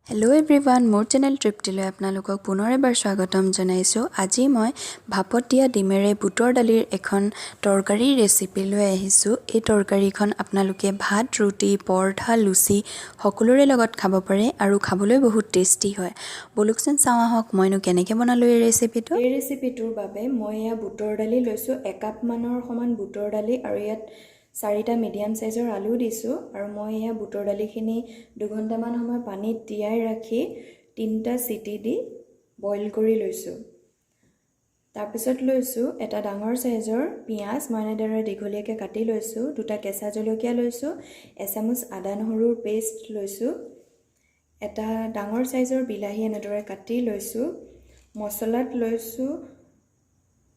Hello' everyone, মোৰ channel তৃপ্তিলৈ আপোনালোকক পুনৰ এবাৰ স্বাগতম জনাইছোঁ। আজি মই ভাপত দিয়া ডিমেৰে বুটৰ দালিৰ এখন তৰকাৰীৰ ৰেচিপি লৈ আহিছোঁ। এই তৰকাৰীখন আপোনালোকে ভাত, ৰুটি, পৰঠা, লুচি সকলোৰে লগত খাব পাৰে আৰু খাবলৈ বহুত টেষ্টি হয়। বলকচোন চাওঁ আহক মইনো কেনেকৈ বনালোঁ এই ৰেচিপিটো। এই ৰেচিপিটোৰ বাবে মই এয়া বুটৰ দালি লৈছোঁ, 1 কাপ মানৰ সমান বুটৰ দালি, আৰু ইয়াত 4টা মিডিয়াম সাইজৰ আলু দিছোঁ। আৰু মই এয়া বুটৰ দালিখিনি 2 ঘণ্টামান সময় পানীত তিয়াই ৰাখি 3টা চিটি দি বইল কৰি লৈছোঁ। তাৰপিছত লৈছোঁ এটা ডাঙৰ সাইজৰ পিঁয়াজ, মই এনেদৰে দীঘলীয়াকৈ কাটি লৈছোঁ। 2টা কেঁচা জলকীয়া লৈছোঁ, এচামুচ আদা নহৰুৰ পেষ্ট লৈছোঁ, এটা ডাঙৰ সাইজৰ বিলাহী এনেদৰে কাটি লৈছোঁ। মছলাত লৈছোঁ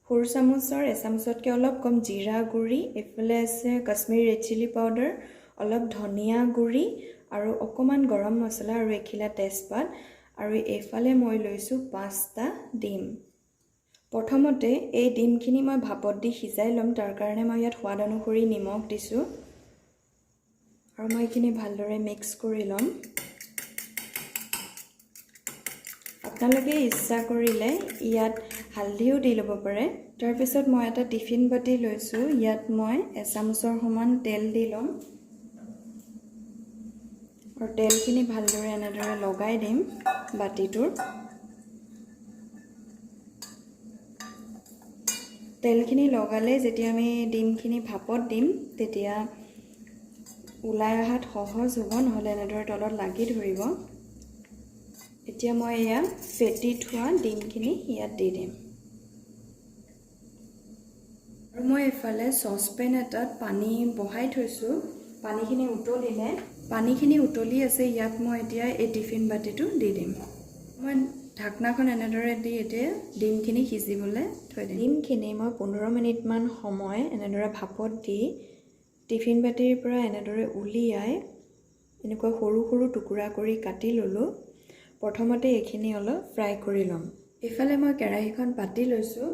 সৰু চামুচৰ এচামুচতকৈ অলপ কম জিৰা গুড়ি, এইফালে আছে কাশ্মীৰী ৰেড চিলি পাউডাৰ, অলপ ধনিয়া গুড়ি আৰু অকণমান গৰম মছলা আৰু এখিলা তেজপাত, আৰু এইফালে মই লৈছোঁ 5টা ডিম। প্ৰথমতে এই ডিমখিনি মই ভাপত দি সিজাই ল'ম। তাৰ কাৰণে মই ইয়াত সোৱাদ অনুসৰি নিমখ দিছোঁ আৰু মই এইখিনি ভালদৰে মিক্স কৰি ল'ম। আপোনালোকে ইচ্ছা কৰিলে ইয়াত হালধিও দি ল'ব পাৰে। তাৰপিছত মই এটা টিফিন বাতি লৈছোঁ, ইয়াত মই এচামুচৰ সমান তেল দি ল'ম আৰু তেলখিনি ভালদৰে এনেদৰে লগাই দিম বাতিটোৰ। তেলখিনি লগালে যেতিয়া আমি ডিমখিনি ভাপত দিম তেতিয়া ওলাই অহাত সহজ হ'ব, নহ'লে এনেদৰে তলত লাগি ধৰিব। এতিয়া মই এয়া ফেটি থোৱা ডিমখিনি ইয়াত দি দিম আৰু মই এইফালে চচপেন এটাত পানী বহাই থৈছোঁ। পানীখিনি উতলি আছে, ইয়াত মই এতিয়া এই টিফিন বাতিটো দি দিম। মই ঢাকনাখন এনেদৰে দি এতিয়া ডিমখিনি সিজিবলৈ থৈ দিম। ডিমখিনি মই 15 মিনিটমান সময় এনেদৰে ভাপত দি টিফিন বাতিৰ পৰা এনেদৰে উলিয়াই এনেকুৱা সৰু সৰু টুকুৰা কৰি কাটি ল'লোঁ। প্ৰথমতে এইখিনি অলপ ফ্ৰাই কৰি ল'ম। এইফালে মই কেৰাহীখন পাতি লৈছোঁ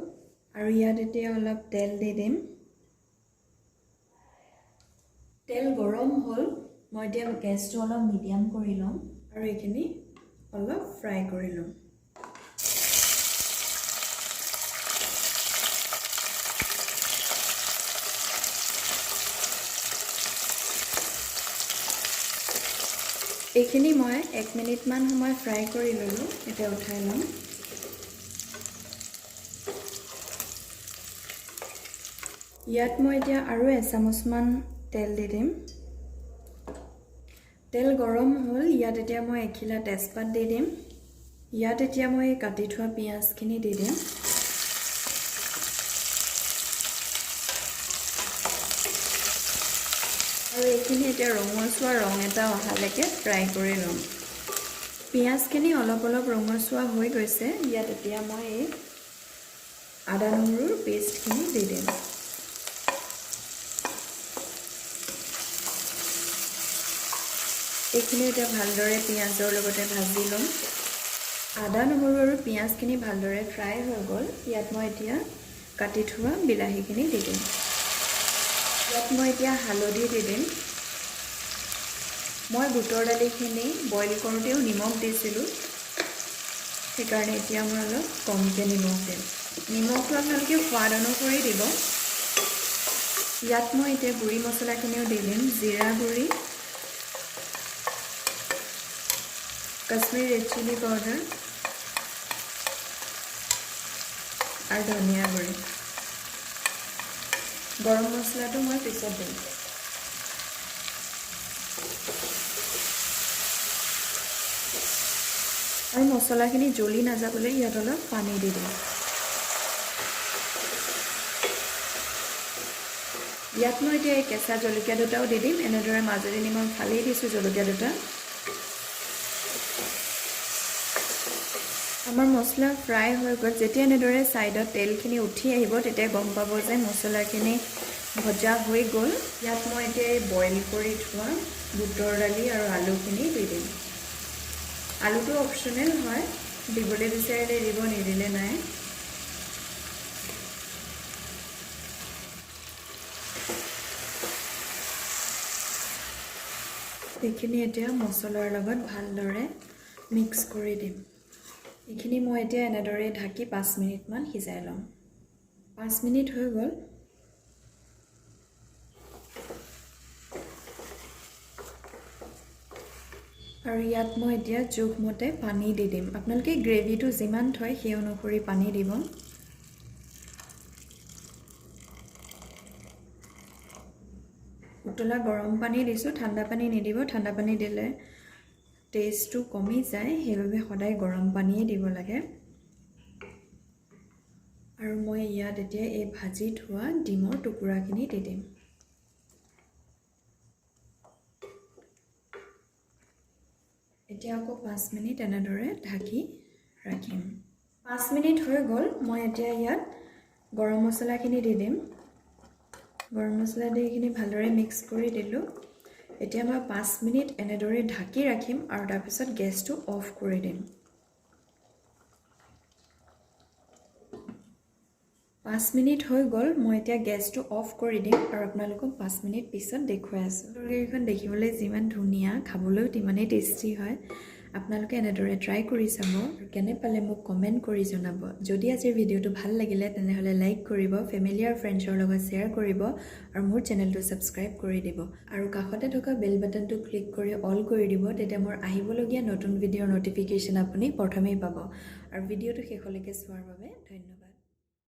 আৰু ইয়াত এতিয়া অলপ তেল দি দিম। তেল গৰম হ'ল, মই এতিয়া গেছটো অলপ মিডিয়াম কৰি ল'ম আৰু এইখিনি অলপ ফ্ৰাই কৰি ল'ম। এইখিনি মই 1 মিনিটমান সময় ফ্ৰাই কৰি ল'লোঁ। এতিয়া উঠাই ল'ম। ইয়াত মই এতিয়া আৰু এচামুচমান তেল দি দিম। তেল গৰম হ'ল, ইয়াত এতিয়া মই এখিলা তেজপাত দি দিম। ইয়াত এতিয়া মই কাটি থোৱা পিঁয়াজখিনি দি দিম। আৰু এইখিনি এতিয়া ৰঙচুৱা ৰং এটা অহালৈকে ফ্ৰাই কৰি ল'ম। পিঁয়াজখিনি অলপ অলপ ৰঙচুৱা হৈ গৈছে, ইয়াত এতিয়া মই এই আদা নহৰুৰ পেষ্টখিনি দি দিম। এইখিনি এতিয়া ভালদৰে পিঁয়াজৰ লগতে ভাজি ল'ম। আদা নহৰু আৰু পিঁয়াজখিনি ভালদৰে ফ্ৰাই হৈ গ'ল, ইয়াত মই এতিয়া কাটি থোৱা বিলাহীখিনি দি দিম। ইয়াত মই এতিয়া হালধি দি দিম। মই বুটৰ দালিখিনি বইল কৰোঁতেও নিমখ দিছিলোঁ, সেইকাৰণে এতিয়া মই অলপ কমকৈ নিমখ দিম। নিমখটো আপোনালোকে সোৱাদ অনুসৰি দিব। ইয়াত মই এতিয়া গুড়ি মছলাখিনিও দি দিম। জিৰা গুড়ি, কাশ্মীৰী ৰেড চিলি পাউডাৰ আৰু ধনিয়া গুড়ি। গৰম মছলাটো মই পিছত দিম। আৰু মছলাখিনি জ্বলি নাযাবলৈ ইয়াত অলপ পানী দি দিম। ইয়াত মই এতিয়া এই কেঁচা জলকীয়া দুটাও দি দিম। এনেদৰে মাজেৰে নি মই ফালি দিছোঁ জলকীয়া দুটা। আমাৰ মছলা ফ্ৰাই হৈ গ'ল। যেতিয়া এনেদৰে ছাইডত তেলখিনি উঠি আহিব তেতিয়া গম পাব যে মছলাখিনি ভজা হৈ গ'ল। ইয়াত মই এতিয়া এই বইল কৰি থোৱা বুটৰ দালি আৰু আলুখিনি দি দিম। আলুটো অপশ্যনেল হয়, দিবলৈ বিচাৰিলে দিব, নিদিলে নাই। এইখিনি এতিয়া মছলাৰ লগত ভালদৰে মিক্স কৰি দিম। এইখিনি মই এতিয়া এনেদৰে ঢাকি 5 মিনিটমান সিজাই ল'ম। 5 মিনিট হৈ গ'ল। আৰু ইয়াত মই এতিয়া জোখমতে পানী দি দিম। আপোনালোকে গ্ৰেভিটো যিমান থয় সেই অনুসৰি পানী দিব। উতলা গৰম পানী দিছোঁ, ঠাণ্ডা পানী নিদিব। ঠাণ্ডা পানী দিলে টেষ্টটো কমি যায়, সেইবাবে সদায় গৰম পানীয়ে দিব লাগে। আৰু মই ইয়াত এতিয়া এই ভাজি থোৱা ডিমৰ টুকুৰাখিনি দি দিম। এতিয়া আকৌ 5 মিনিট এনেদৰে ঢাকি ৰাখিম। 5 মিনিট হৈ গ'ল। মই এতিয়া ইয়াত গৰম মছলাখিনি দি দিম। গৰম মছলা দি এইখিনি ভালদৰে মিক্স কৰি দিলোঁ। এতিয়া মই 5 মিনিট এনেদৰে ঢাকি ৰাখিম আৰু তাৰপিছত গেছটো অফ কৰি দিম। 5 মিনিট হৈ গ'ল। মই এতিয়া গেছটো অফ কৰি দিম আৰু আপোনালোকক 5 মিনিট পিছত দেখুৱাই আছোঁ। তৰকাৰীখন দেখিবলৈ যিমান ধুনীয়া, খাবলৈও তিমানেই টেষ্টি হয়। আপোনালোকে এনেদৰে ট্ৰাই কৰি চাব। কেনে পালে মোক কমেণ্ট কৰি জনাব। যদি আজিৰ ভিডিঅ'টো ভাল লাগিলে তেনেহ'লে লাইক কৰিব, ফেমিলি আৰু ফ্ৰেণ্ডছৰ লগত শ্বেয়াৰ কৰিব আৰু মোৰ চেনেলটো ছাবস্ক্ৰাইব কৰি দিব। আৰু কাষতে থকা বেল বাটনটো ক্লিক কৰি অল কৰি দিব, তেতিয়া মোৰ আহিবলগীয়া নতুন ভিডিঅ'ৰ ন'টিফিকেশ্যন আপুনি প্ৰথমেই পাব। আৰু ভিডিঅ'টো শেষলৈকে চোৱাৰ বাবে